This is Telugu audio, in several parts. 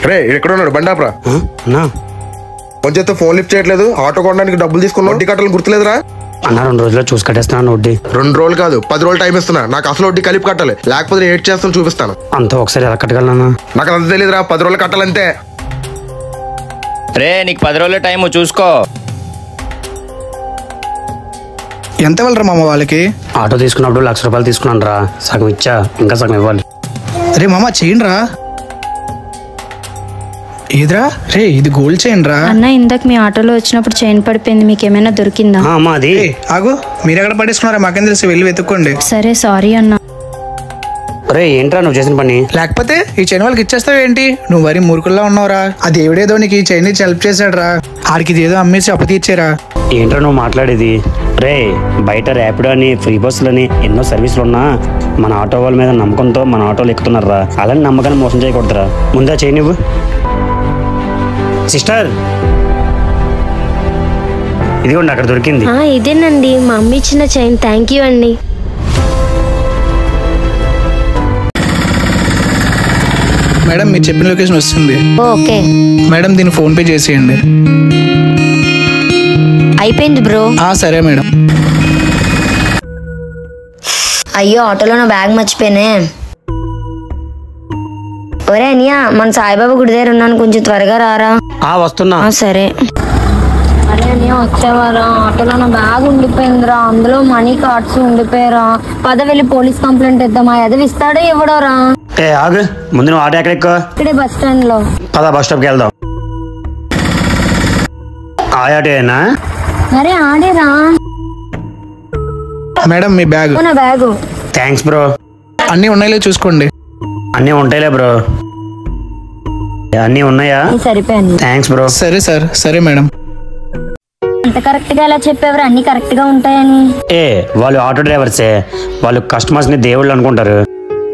రే ఎక్కడ ఉన్నాడు బండాప్రా? కొంచెం ఫోన్ లిఫ్ట్ చేయట్లేదు. ఆటో కొనడానికి డబ్బులు తీసుకున్నా, వడ్డీ కట్టాలని గుర్తులేదురా? అన్న 2 రోజుల్లో చూసి కట్టేస్తున్నాను వడ్డీ. 2 రోజులు కాదు 10 రోజులు టైం ఇస్తున్నా. నాకు అసలు వడ్డీ కలిపి కట్టాలి, లేకపోతే నేను ఏడ్ చేస్తాను చూపిస్తాను. అంతా ఒకసారి ఎలా కట్టగలనా? నాకు అంత తెలియదురా. 10 రోజులు కట్టాలంతే. రే నీకు 10 రోజుల టైం చూసుకో. ఎంత ఇవ్వాలరా మామ వాళ్ళకి? ఆటో తీసుకున్నప్పుడు 1,00,000 రూపాయలు తీసుకున్నాను రా, సగం ఇచ్చా, ఇంకా సగం ఇవ్వాలి. రే మామ చేయండి రా. ఏదిరా రే, ఇది గోల్డ్ చైన్ రా. అన్న ఇందాక మీ ఆటోలో వచ్చినప్పుడు చైన్ పడిపోయింది, మీకు ఏమైనా దొరికిందా? అమ్మా అది ఆగు, మీరు ఎక్కడ పడేసుకున్నారా? మాకేం తెలిసి, వెళ్ళి వెతుక్కోండి. సరే సారీ అన్న. రే ఏంట్రా నువ్వు చేసిన పని? లేకపోతే ఈ చైన్ వాళ్ళకి ఇచ్చేస్తావు ఏంటి? నువ్వు వరి మూర్ఖుల్లా ఉన్నావురా. ఆ దేవుడేదో నీకు ఈ చైన్ ఇచ్చి హెల్ప్ చేశాడు రా. ఆడికి ఇది ఏదో అమ్మేసి అప్పతీర్చారా. ఏంట్రా నువ్వు మాట్లాడేది? రే బయట ర్యాపిడో అని, ఫ్రీ బస్సులని ఎన్నో సర్వీసులు ఉన్నా మన ఆటో వాళ్ళ మీద నమ్మకంతో మన ఆటోలు ఎక్కుతున్నారా. అలాంటి నమ్మకాన్ని మోసం చేయకూడదురా. ముందా చేయి నువ్వు. సిస్టర్ ఇదిగోండి అక్కడ దొరికింది. ఇదేనండి మా అమ్మ ఇచ్చిన చైన్. థ్యాంక్ యూ అండి. మేడం మీరు చెప్పిన లొకేషన్ వస్తుంది. ఓకే మేడం దీన్ని ఫోన్ పే చేసేయండి. అయిపోయింది బ్రో. సరే మేడం. అయ్యో ఆటోలో నా బ్యాగ్ మర్చిపోయానే. ఒరే అనియా, మన సాయిబాబా గుడి దగ్గర ఉన్నాను, కొంచెం త్వరగా రారా. వస్తున్నా. సరే. అరే అనియా వచ్చేవారా? ఆటోలో నా బ్యాగ్ ఉండిపోయిందిరా, అందులో మనీ కార్డ్స్ ఉండిపోయారా. పద వెళ్ళి పోలీస్ కంప్లైంట్ ఇద్దామా? ఎదవి ఇస్తాడో ఇవ్వడోరా? ఆగు, ముందు నువ్వు ఆటో ఎక్కడ ఎక్కువ? ఇక్కడే బస్ స్టాండ్ లో. పద బస్ స్టాప్కి వెళ్దాం. ఆ ఆటోనా? అరే ఆడేరా. మేడం మీ బ్యాగ్. నా బ్యాగు. Thanks bro. అన్నీ ఉన్నాయో చూసుకోండి. అన్నీ ఉంటాయిలే బ్రో. అన్నీ ఉన్నాయా? సరిపోయాను. Thanks bro. సరే సార్. సరే మేడం. అంత కరెక్ట్ గా ఎలా చెప్పేవారు? అన్ని కరెక్ట్ గా ఉంటాయని. వాళ్ళు ఆటో డ్రైవర్సే, వాళ్ళు కస్టమర్స్ ని దేవుళ్ళు అనుకుంటారు.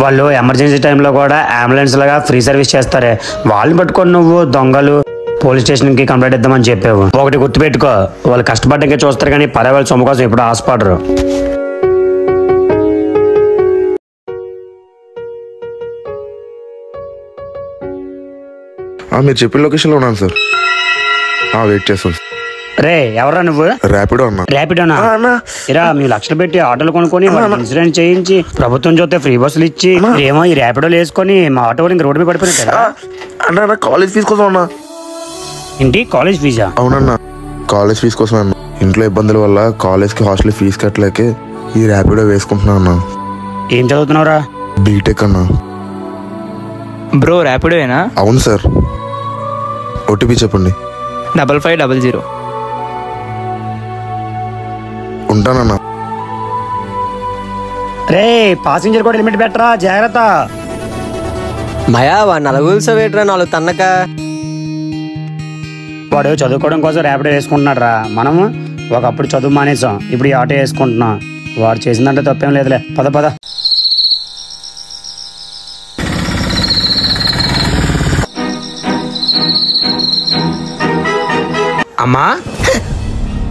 వాళ్ళు ఎమర్జెన్సీ టైంలో కూడా అంబులెన్స్ లాగా ఫ్రీ సర్వీస్ చేస్తారే. వాళ్ళని పట్టుకొని నువ్వు దొంగలు పోలీస్ స్టేషన్ కి కంప్లైంట్ ఇద్దామని చెప్పావు. ఒకటి గుర్తుపెట్టుకో, వాళ్ళు కష్టపడ్డాకే చూస్తారు కానీ పరే వాళ్ళ సొమ్ము కోసం ఎప్పుడు ఆశపడరు. మీరు చెప్పిన లొకేషన్ లో ఉన్నాను సార్. వెయిట్ చేస్తాను. రే ఎవరా నువ్వు? ర్యాపిడో అన్నా. ర్యాపిడోనా? ఇరా మీ 1,00,000 పెట్టి ఆటోలు కొనుక్కొని ఇన్సూరెన్స్ చేయించి ప్రభుత్వం చూస్తే ఫ్రీ బస్సులు ఇచ్చి ఏమో ఈ ర్యాపిడోలు వేసుకొని మా ఆటో ఇంకా రోడ్డు మీద పడిపోయినట్టు. అన్నా కాలేజ్ ఫీజు కోసం అన్నా. ఏంటి కాలేజ్ ఫీజా? అవునన్నా, కాలేజ్ ఫీజు కోసం అన్నా. ఇంట్లో ఇబ్బందుల వల్ల కాలేజ్ కి హాస్టల్ ఫీజు కట్టలేక ఈ ర్యాపిడో వేసుకుంటున్నా అన్నా. ఏం చదువుతున్నావురా? బీటెక్ అన్నా. బ్రో ర్యాపిడోనా? అవును సార్. ఓటీపీ చెప్పండి. 5500. ఉంటానన్నా. రే పాసింజర్ కూడా లిమిట్ పెట్టరా, జాగ్రత్త. భయా వాడు 4 వేట్రా, 4 తన్నక. వాడు చదువుకోవడం కోసం ర్యాపిడో వేసుకుంటున్నాడు రా. మనము ఒకప్పుడు చదువు మానేసాం, ఇప్పుడు ఈ ఆటో వేసుకుంటున్నాం. వాడు చేసిందంటే తప్పేం లేదులే. పద పద. అమ్మా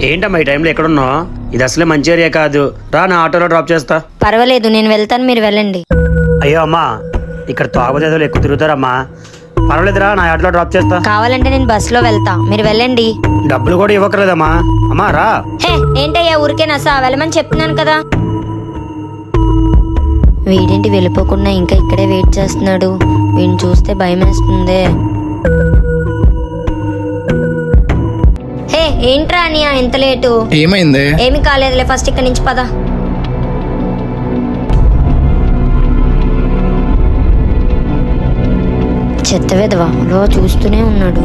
ఏంటమ్మా ఈ టైంలో ఎక్కడున్నావు? ఇది అసలే మంచి ఏరియా కాదు. రా నా ఆటోలో డ్రాప్ చేస్తా. పర్వాలేదు నేను వెళ్తాను, మీరు వెళ్ళండి. అయ్యో అమ్మా, ఇక్కడ తాగుబోతులు ఎక్కువ తిరుగుతారమ్మా. పర్వాలేదురా, నా ఆటోలో డ్రాప్ చేస్తా. కావాలంటే నేను బస్సులో వెళ్తా, మీరు వెళ్ళండి. డబ్బులు కూడా ఇవ్వకలేదమ్మా. అమ్మా రా. ఏంటయ్యా ఊరికే నసా, వెళ్ళమని చెప్తున్నాను కదా. వీడేంటి వెళ్ళిపోకుండా ఇంకా ఇక్కడే వెయిట్ చేస్తున్నాడు? వీడిని చూస్తే భయం వేస్తుంది. ఏంట్రా అనియా ఎంత లేటు? ఏమైంది? ఏమి కాలేదులే, ఫస్ట్ ఇక్కడ నుంచి పద. చెత్త వెధవా చూస్తూనే ఉన్నాడు.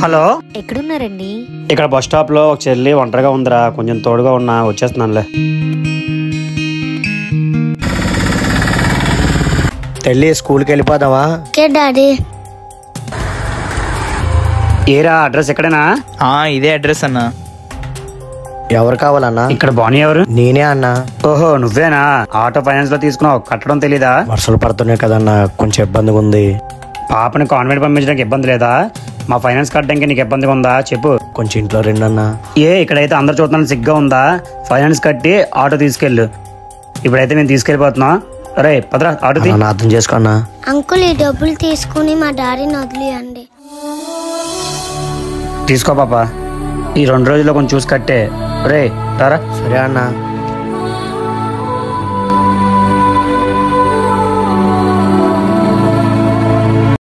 హలో, ఎక్కడున్నారండి? ఇక్కడ బస్ స్టాప్ లో ఒక చెల్లి ఒంటరిగా ఉందిరా, కొంచెం తోడుగా ఉన్నా, వచ్చేస్తున్నానులే. తెల్లి స్కూల్కి వెళ్ళిపోదావా? డాడీ ఏరా అడ్రస్ ఎక్కడేనా? ఇదే అడ్రస్ అన్నా. ఎవరు కావాలన్నా? ఇక్కడ బానీ ఎవరు? నేనే అన్నా. ఓహో నువ్వేనా? ఆటో ఫైనాన్స్ లో తీసుకున్నావు, కట్టడం తెలీదా? వర్షాలు పడుతున్నాయి కదన్నా, కొంచెం ఇబ్బందిగా ఉంది. పాపని కాన్వెంట్ పంపించడానికి ఇబ్బంది లేదా? మా ఫైనాన్స్ కట్టడానికి నీకు ఇబ్బందిగా ఉందా చెప్పు. కొంచెం ఇంట్లో రెండన్నా. ఇక్కడైతే అందరు చూస్తున్నాను సిగ్గా ఉందా? ఫైనాన్స్ కట్టి ఆటో తీసుకెళ్ళు. ఇప్పుడైతే నేను తీసుకెళ్ళిపోతున్నా. రే పదరా ఆటో తీ. అన్నా అర్థం చేసుకున్నా. అంకుల్ ఈ డబ్బులు తీసుకుని మా డాడీని వదిలేయండి. తీసుకో పాప, ఈ 2 రోజుల్లో కొంచెం చూసి కట్టే. రే తారా. సరే అన్నా.